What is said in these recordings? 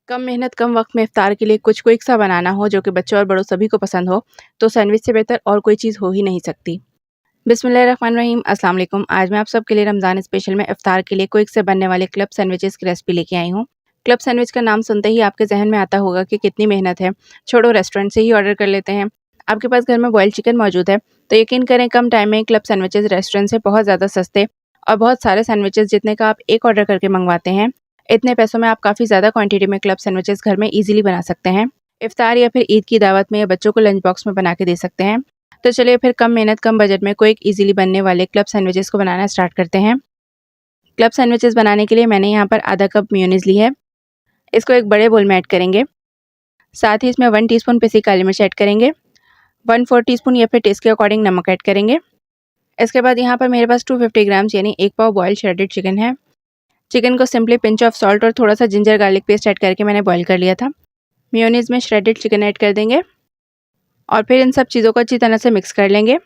कम मेहनत कम वक्त में इफ्तार के लिए कुछ क्विक सा बनाना हो जो कि बच्चों और बड़ों सभी को पसंद हो तो सैंडविच से बेहतर और कोई चीज़ हो ही नहीं सकती। बिस्मिल्लाहिर्रहमानिर्रहीम, अस्सलाम वालेकुम। आज मैं आप सबके लिए रमज़ान स्पेशल में इफ्तार के लिए क्विक से बनने वाले क्लब सैंडविचेस की रेसिपी लेके आई हूँ। क्लब सैंडविच का नाम सुनते ही आपके जहन में आता होगा कि कितनी मेहनत है, छोड़ो रेस्टोरेंट से ही ऑर्डर कर लेते हैं। आपके पास घर में बॉइल्ड चिकन मौजूद है तो यकीन करें कम टाइम में क्लब सैंडविचेस रेस्टोरेंट से बहुत ज़्यादा सस्ते और बहुत सारे सैंडविचेस जितने का आप एक ऑर्डर करके मंगवाते हैं, इतने पैसों में आप काफ़ी ज़्यादा क्वांटिटी में क्लब सैंडविचेस घर में ईजिली बना सकते हैं। इफ्तार या फिर ईद की दावत में या बच्चों को लंच बॉक्स में बना के दे सकते हैं। तो चलिए फिर कम मेहनत कम बजट में क्विक ईजिली बनने वाले क्लब सैंडविचेस को बनाना स्टार्ट करते हैं। क्लब सैंडविचेस बनाने के लिए मैंने यहाँ पर आधा कप मेयोनीज़ ली है। इसको एक बड़े बोल में ऐड करेंगे। साथ ही इसमें 1 टीस्पून पिसी काली मिर्च ऐड करेंगे। 1/4 टीस्पून या फिर टेस्ट के अकॉर्डिंग नमक ऐड करेंगे। इसके बाद यहाँ पर मेरे पास 250 ग्राम्स यानी 1 पाव बॉइल्ड श्रेडेड चिकन है। चिकन को सिंपली पिंच ऑफ सॉल्ट और थोड़ा सा जिंजर गार्लिक पेस्ट ऐड करके मैंने बॉईल कर लिया था। मेयोनीज़ में श्रेडेड चिकन ऐड कर देंगे और फिर इन सब चीज़ों को अच्छी तरह से मिक्स कर लेंगे।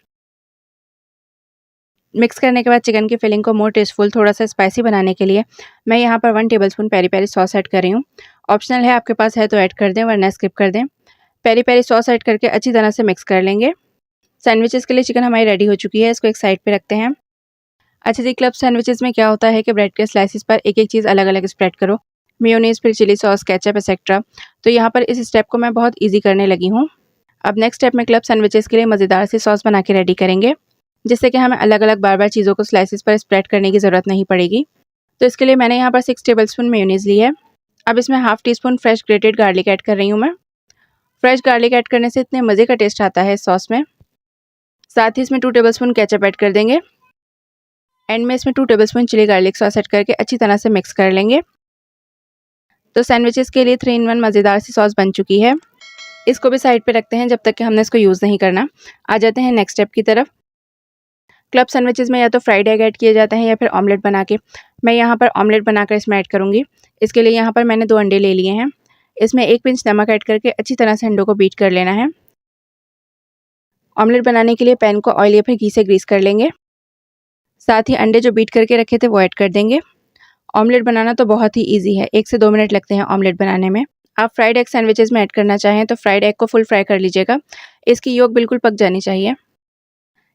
मिक्स करने के बाद चिकन की फिलिंग को मोर टेस्टफुल थोड़ा सा स्पाइसी बनाने के लिए मैं यहाँ पर 1 tablespoon peri peri sauce add कर रही हूँ। ऑप्शनल है, आपके पास है तो ऐड कर दें वरना स्किप कर दें। पेरी पेरी सॉस ऐड करके अच्छी तरह से मिक्स कर लेंगे। सैंडविचेस के लिए चिकन हमारी रेडी हो चुकी है, इसको एक साइड पे रखते हैं। अच्छा जी, क्लब सैंडविचेस में क्या होता है कि ब्रेड के स्लाइसिस पर एक एक चीज़ अलग अलग स्प्रेड करो, मेयोनीज़ फिर चिली सॉस केचप एक्सेट्रा। तो यहाँ पर इस स्टेप को मैं बहुत ईजी करने लगी हूँ। अब नेक्स्ट स्टेप में क्लब सैंडविचेस के लिए मज़ेदार सी सॉस बना के रेडी करेंगे, जिससे कि हमें अलग अलग बार बार चीज़ों को स्लाइसिस पर स्प्रेड करने की ज़रूरत नहीं पड़ेगी। तो इसके लिए मैंने यहाँ पर 6 टेबलस्पून मेयोनीज़ ली है। अब इसमें half teaspoon fresh grated garlic add कर रही हूँ मैं। फ्रेश गार्लिक ऐड करने से इतने मज़े का टेस्ट आता है इस सॉस में। साथ ही इसमें 2 टेबलस्पून केचप ऐड कर देंगे। एंड में इसमें 2 tablespoon chilli garlic sauce add करके अच्छी तरह से मिक्स कर लेंगे। तो सैंडविचेस के लिए 3 इन 1 मज़ेदार सी सॉस बन चुकी है। इसको भी साइड पे रखते हैं जब तक कि हमने इसको यूज़ नहीं करना। आ जाते हैं नेक्स्ट स्टेप की तरफ। क्लब सैंडविचेस में या तो फ्राइड एग ऐड किए जाते हैं या फिर ऑमलेट बना के। मैं यहाँ पर ऑमलेट बनाकर इसमें ऐड करूँगी। इसके लिए यहाँ पर मैंने 2 अंडे ले लिए हैं। इसमें 1 पिंच नमक ऐड करके अच्छी तरह से अंडों को बीट कर लेना है। ऑमलेट बनाने के लिए पैन को ऑयल या फिर घी से ग्रीस कर लेंगे। साथ ही अंडे जो बीट करके रखे थे वो ऐड कर देंगे। ऑमलेट बनाना तो बहुत ही ईजी है, 1 से 2 मिनट लगते हैं ऑमलेट बनाने में। आप फ्राइड एग सैंडविचेस में ऐड करना चाहें तो फ्राइड एग को फुल फ्राई कर लीजिएगा। इसकी योक बिल्कुल पक जानी चाहिए।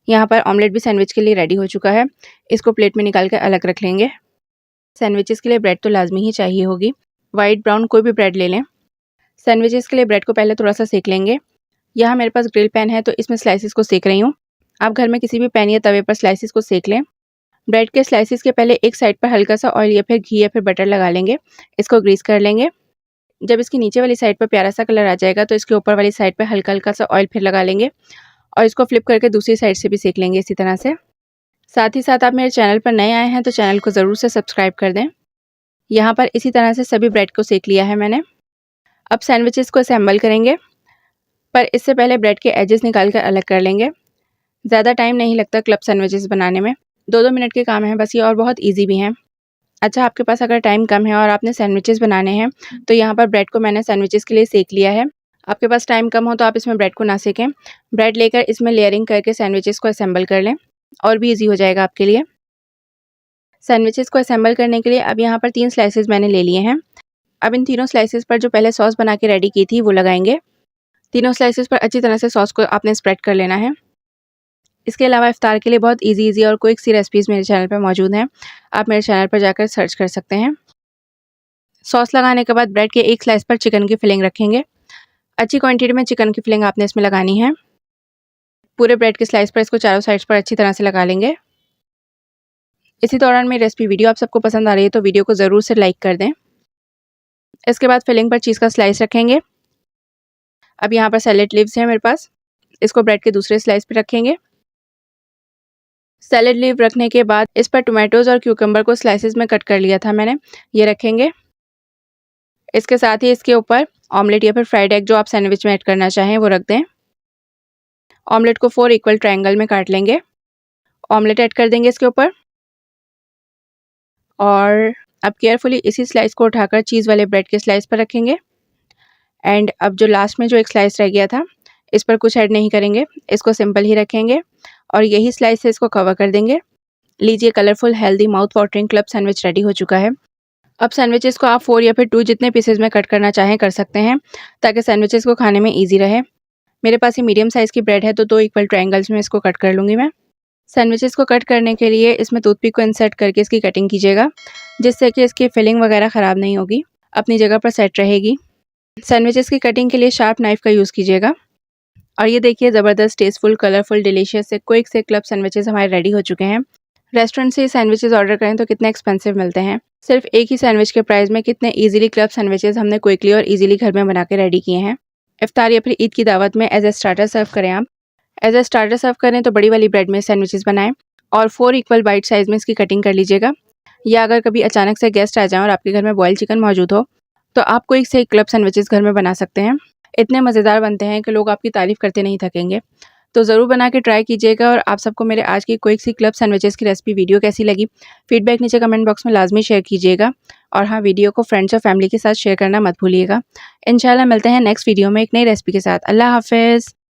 यहाँ पर ऑमलेट भी सैंडविच के लिए रेडी हो चुका है। इसको प्लेट में निकाल कर अलग रख लेंगे। सैंडविचेस के लिए ब्रेड तो लाजमी ही चाहिए होगी। वाइट ब्राउन कोई भी ब्रेड ले लें। सैंडविचेस के लिए ब्रेड को पहले थोड़ा सा सेक लेंगे। यहाँ मेरे पास ग्रिल पैन है तो इसमें स्लाइसिस को सेक रही हूँ। आप घर में किसी भी पैन या तवे पर स्लाइसिस को सेक लें। ब्रेड के स्लाइसिस के पहले एक साइड पर हल्का सा ऑयल या फिर घी या फिर बटर लगा लेंगे। इसको ग्रीस कर लेंगे। जब इसकी नीचे वाली साइड पर प्यारा सा कलर आ जाएगा तो इसके ऊपर वाली साइड पर हल्का हल्का सा ऑयल फिर लगा लेंगे और इसको फ्लिप करके दूसरी साइड से भी सेक लेंगे इसी तरह से। साथ ही साथ आप मेरे चैनल पर नए आए हैं तो चैनल को ज़रूर से सब्सक्राइब कर दें। यहाँ पर इसी तरह से सभी ब्रेड को सेक लिया है मैंने। अब सैंडविचेस को असेंबल करेंगे, पर इससे पहले ब्रेड के एजेस निकाल कर अलग कर लेंगे। ज़्यादा टाइम नहीं लगता क्लब सैंडविचेस बनाने में, 2-2 मिनट के काम है बस ये, और बहुत ईजी भी हैं। अच्छा, आपके पास अगर टाइम कम है और आपने सैंडविचेस बनाने हैं तो यहाँ पर ब्रेड को मैंने सैंडविचेस के लिए सेक लिया है। आपके पास टाइम कम हो तो आप इसमें ब्रेड को ना सेकें। ब्रेड लेकर इसमें लेयरिंग करके सैंडविचेस को असेंबल कर लें और भी ईजी हो जाएगा आपके लिए। सैंडविचेस को असेंबल करने के लिए अब यहाँ पर 3 स्लाइसेस मैंने ले लिए हैं। अब इन तीनों स्लाइसेस पर जो पहले सॉस बना के रेडी की थी वो लगाएंगे। तीनों स्लाइसेस पर अच्छी तरह से सॉस को आपने स्प्रेड कर लेना है। इसके अलावा इफ्तार के लिए बहुत ईजी और क्विक सी रेसिपीज़ मेरे चैनल पर मौजूद हैं। आप मेरे चैनल पर जाकर सर्च कर सकते हैं। सॉस लगाने के बाद ब्रेड के एक स्लाइस पर चिकन की फिलिंग रखेंगे। अच्छी क्वांटिटी में चिकन की फिलिंग आपने इसमें लगानी है। पूरे ब्रेड के स्लाइस पर इसको चारों साइड्स पर अच्छी तरह से लगा लेंगे। इसी दौरान मेरी रेसिपी वीडियो आप सबको पसंद आ रही है तो वीडियो को ज़रूर से लाइक कर दें। इसके बाद फिलिंग पर चीज़ का स्लाइस रखेंगे। अब यहाँ पर सैलेड लीव्स हैं मेरे पास, इसको ब्रेड के दूसरे स्लाइस पर रखेंगे। सैलेड लीव रखने के बाद इस पर टोमेटोज़ और क्यूकम्बर को स्लाइसेस में कट कर लिया था मैंने, ये रखेंगे। इसके साथ ही इसके ऊपर ऑमलेट या फिर फ्राइड एग जो आप सैंडविच में ऐड करना चाहें वो रख दें। ऑमलेट को 4 इक्वल ट्रायंगल में काट लेंगे। ऑमलेट ऐड कर देंगे इसके ऊपर और अब केयरफुली इसी स्लाइस को उठाकर चीज़ वाले ब्रेड के स्लाइस पर रखेंगे। एंड अब जो लास्ट में जो एक स्लाइस रह गया था इस पर कुछ ऐड नहीं करेंगे, इसको सिंपल ही रखेंगे और यही स्लाइस से इसको कवर कर देंगे। लीजिए, colourful healthy mouth watering club sandwich ready हो चुका है। अब सैंडविचेस को आप 4 या फिर 2 जितने पीसेस में कट करना चाहें कर सकते हैं, ताकि सैंडविचेस को खाने में ईज़ी रहे। मेरे पास ये मीडियम साइज़ की ब्रेड है, तो 2 इक्वल ट्रायंगल्स में इसको कट कर लूँगी मैं। सैंडविचेस को कट करने के लिए इसमें टूथपिक को इंसर्ट करके इसकी कटिंग कीजिएगा, जिससे कि इसकी फिलिंग वगैरह ख़राब नहीं होगी, अपनी जगह पर सेट रहेगी। सैंडविचेस की कटिंग के लिए शार्प नाइफ़ का यूज़ कीजिएगा। और ये देखिए, ज़बरदस्त, टेस्टफुल, कलरफुल, डिलीशियस से क्विक से क्लब सैंडविचेस हमारे रेडी हो चुके हैं। रेस्टोरेंट से सैंडविचेस ऑर्डर करें तो कितने एक्सपेंसिव मिलते हैं। सिर्फ एक ही सैंडविच के प्राइस में कितने ईज़िली क्लब सैंडविचेस हमने क्विकली और ईज़िली घर में बना के रेडी किए हैं। इफ्तार या फिर ईद की दावत में एज़ ए स्टार्टर सर्व करें आप। एज़ ए स्टार्टर सर्व करें तो बड़ी वाली ब्रेड में सैंडविचेस बनाएं और 4 इक्वल बाइट साइज़ में इसकी कटिंग कर लीजिएगा। या अगर कभी अचानक से गेस्ट आ जाएँ और आपके घर में बॉइल्ड चिकन मौजूद हो, तो आप क्विक से क्लब सैंडविचेस घर में बना सकते हैं। इतने मज़ेदार बनते हैं कि लोग आपकी तारीफ़ करते नहीं थकेंगे। तो ज़रूर बना के ट्राई कीजिएगा। और आप सबको मेरे आज की क्विक सी क्लब सैंडविचेस की रेसिपी वीडियो कैसी लगी, फीडबैक नीचे कमेंट बॉक्स में लाजमी शेयर कीजिएगा। और हाँ, वीडियो को फ्रेंड्स और फैमिली के साथ शेयर करना मत भूलिएगा। इंशाल्लाह मिलते हैं नेक्स्ट वीडियो में एक नई रेसिपी के साथ। अल्लाह हाफ़िज़।